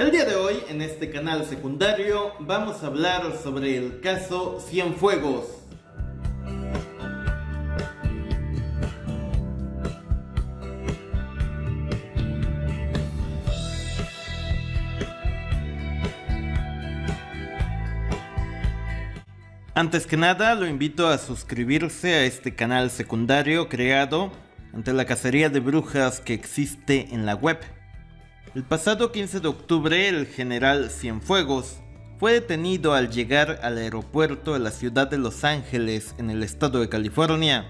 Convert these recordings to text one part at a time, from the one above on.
El día de hoy, en este canal secundario, vamos a hablar sobre el caso Cienfuegos. Antes que nada, lo invito a suscribirse a este canal secundario creado ante la cacería de brujas que existe en la web. El pasado 15 de octubre, el general Cienfuegos fue detenido al llegar al aeropuerto de la ciudad de Los Ángeles, en el estado de California.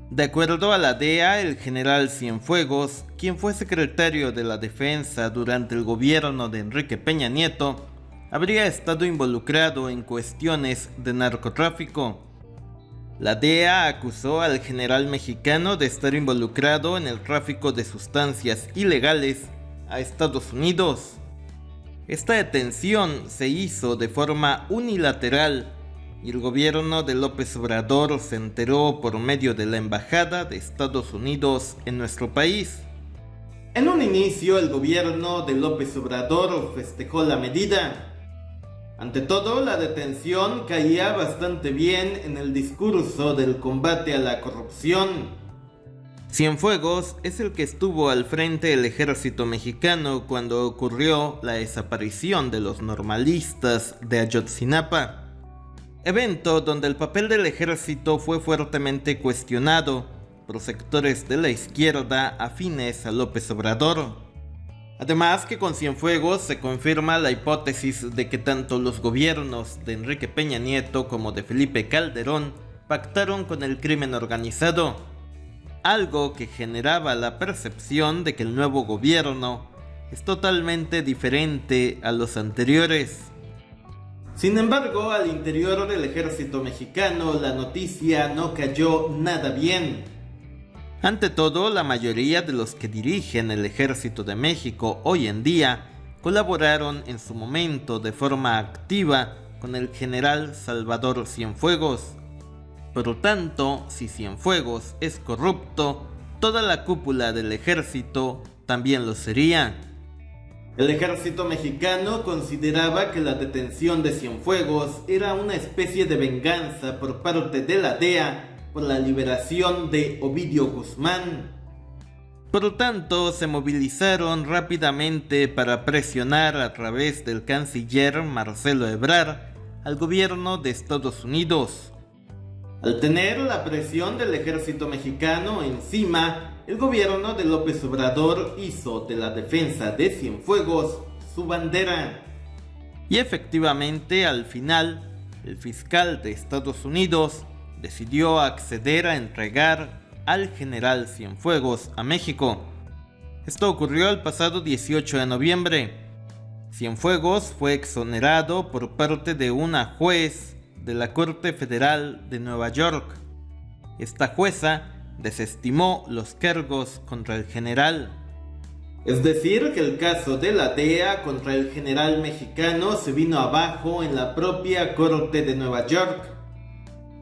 De acuerdo a la DEA, el general Cienfuegos, quien fue secretario de la Defensa durante el gobierno de Enrique Peña Nieto, habría estado involucrado en cuestiones de narcotráfico. La DEA acusó al general mexicano de estar involucrado en el tráfico de sustancias ilegales a Estados Unidos. Esta detención se hizo de forma unilateral y el gobierno de López Obrador se enteró por medio de la Embajada de Estados Unidos en nuestro país. En un inicio, el gobierno de López Obrador festejó la medida. Ante todo, la detención caía bastante bien en el discurso del combate a la corrupción. Cienfuegos es el que estuvo al frente del ejército mexicano cuando ocurrió la desaparición de los normalistas de Ayotzinapa, evento donde el papel del ejército fue fuertemente cuestionado por sectores de la izquierda afines a López Obrador. Además que con Cienfuegos se confirma la hipótesis de que tanto los gobiernos de Enrique Peña Nieto como de Felipe Calderón pactaron con el crimen organizado, algo que generaba la percepción de que el nuevo gobierno es totalmente diferente a los anteriores. Sin embargo, al interior del ejército mexicano la noticia no cayó nada bien. Ante todo, la mayoría de los que dirigen el ejército de México hoy en día colaboraron en su momento de forma activa con el general Salvador Cienfuegos. Por lo tanto, si Cienfuegos es corrupto, toda la cúpula del ejército también lo sería. El ejército mexicano consideraba que la detención de Cienfuegos era una especie de venganza por parte de la DEA por la liberación de Ovidio Guzmán. Por lo tanto, se movilizaron rápidamente para presionar a través del canciller Marcelo Ebrard al gobierno de Estados Unidos. Al tener la presión del ejército mexicano encima, el gobierno de López Obrador hizo de la defensa de Cienfuegos su bandera. Y efectivamente, al final, el fiscal de Estados Unidos decidió acceder a entregar al general Cienfuegos a México. Esto ocurrió el pasado 18 de noviembre. Cienfuegos fue exonerado por parte de una juez de la Corte Federal de Nueva York. Esta jueza desestimó los cargos contra el general. Es decir, que el caso de la DEA contra el general mexicano se vino abajo en la propia Corte de Nueva York.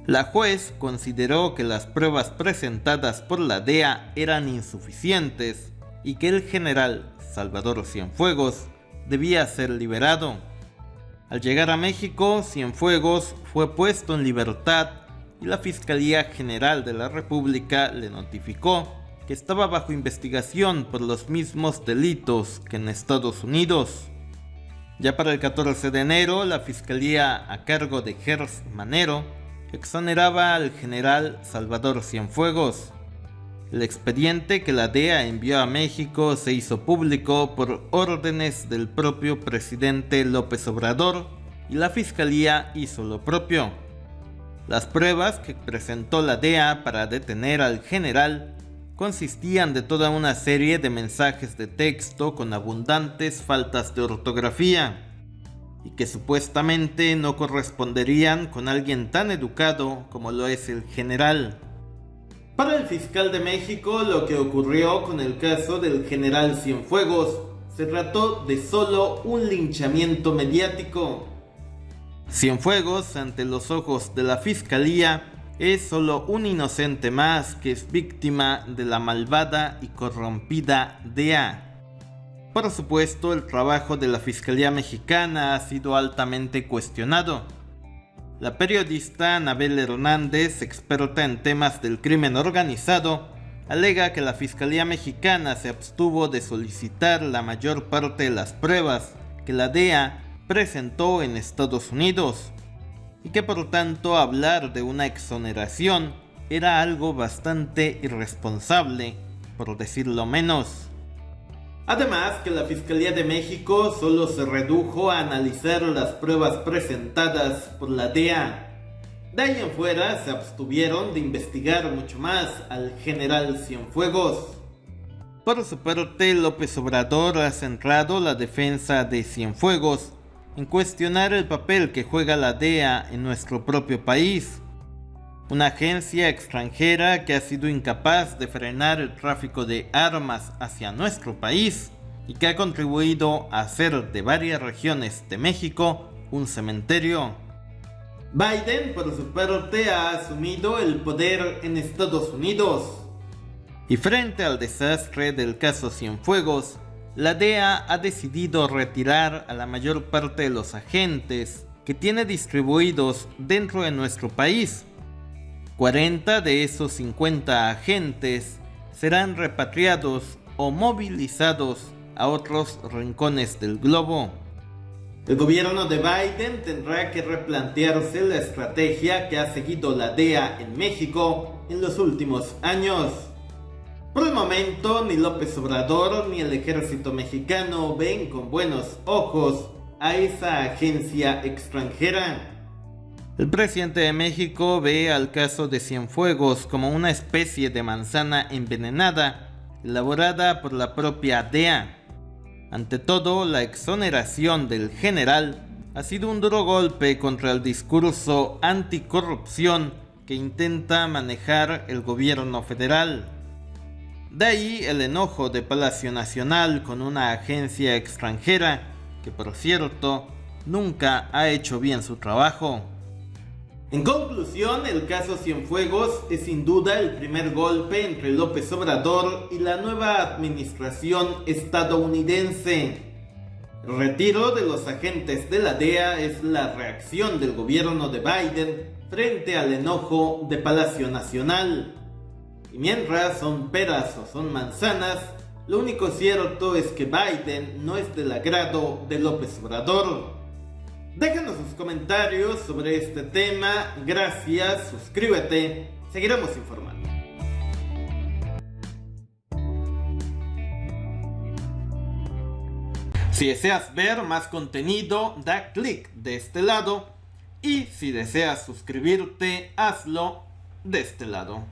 La juez consideró que las pruebas presentadas por la DEA eran insuficientes y que el general Salvador Cienfuegos debía ser liberado. Al llegar a México, Cienfuegos fue puesto en libertad y la Fiscalía General de la República le notificó que estaba bajo investigación por los mismos delitos que en Estados Unidos. Ya para el 14 de enero, la Fiscalía a cargo de Gers Manero exoneraba al general Salvador Cienfuegos. El expediente que la DEA envió a México se hizo público por órdenes del propio presidente López Obrador y la Fiscalía hizo lo propio. Las pruebas que presentó la DEA para detener al general consistían de toda una serie de mensajes de texto con abundantes faltas de ortografía y que supuestamente no corresponderían con alguien tan educado como lo es el general. Para el fiscal de México, lo que ocurrió con el caso del general Cienfuegos se trató de solo un linchamiento mediático. Cienfuegos, ante los ojos de la fiscalía, es solo un inocente más que es víctima de la malvada y corrompida DEA. Por supuesto, el trabajo de la Fiscalía Mexicana ha sido altamente cuestionado. La periodista Anabel Hernández, experta en temas del crimen organizado, alega que la Fiscalía Mexicana se abstuvo de solicitar la mayor parte de las pruebas que la DEA presentó en Estados Unidos, y que por tanto hablar de una exoneración era algo bastante irresponsable, por decirlo menos. Además, que la Fiscalía de México solo se redujo a analizar las pruebas presentadas por la DEA. De ahí en fuera se abstuvieron de investigar mucho más al general Cienfuegos. Por su parte, López Obrador ha centrado la defensa de Cienfuegos en cuestionar el papel que juega la DEA en nuestro propio país, una agencia extranjera que ha sido incapaz de frenar el tráfico de armas hacia nuestro país y que ha contribuido a hacer de varias regiones de México un cementerio. Biden, por su parte, ha asumido el poder en Estados Unidos. Y frente al desastre del caso Cienfuegos, la DEA ha decidido retirar a la mayor parte de los agentes que tiene distribuidos dentro de nuestro país. 40 de esos 50 agentes serán repatriados o movilizados a otros rincones del globo. El gobierno de Biden tendrá que replantearse la estrategia que ha seguido la DEA en México en los últimos años. Por el momento, ni López Obrador ni el ejército mexicano ven con buenos ojos a esa agencia extranjera. El presidente de México ve al caso de Cienfuegos como una especie de manzana envenenada elaborada por la propia DEA. Ante todo, la exoneración del general ha sido un duro golpe contra el discurso anticorrupción que intenta manejar el gobierno federal. De ahí el enojo de Palacio Nacional con una agencia extranjera que, por cierto, nunca ha hecho bien su trabajo. En conclusión, el caso Cienfuegos es sin duda el primer golpe entre López Obrador y la nueva administración estadounidense. El retiro de los agentes de la DEA es la reacción del gobierno de Biden frente al enojo de Palacio Nacional. Y mientras son peras o son manzanas, lo único cierto es que Biden no es del agrado de López Obrador. Déjanos sus comentarios sobre este tema, gracias, suscríbete, seguiremos informando. Si deseas ver más contenido, da clic de este lado, y si deseas suscribirte, hazlo de este lado.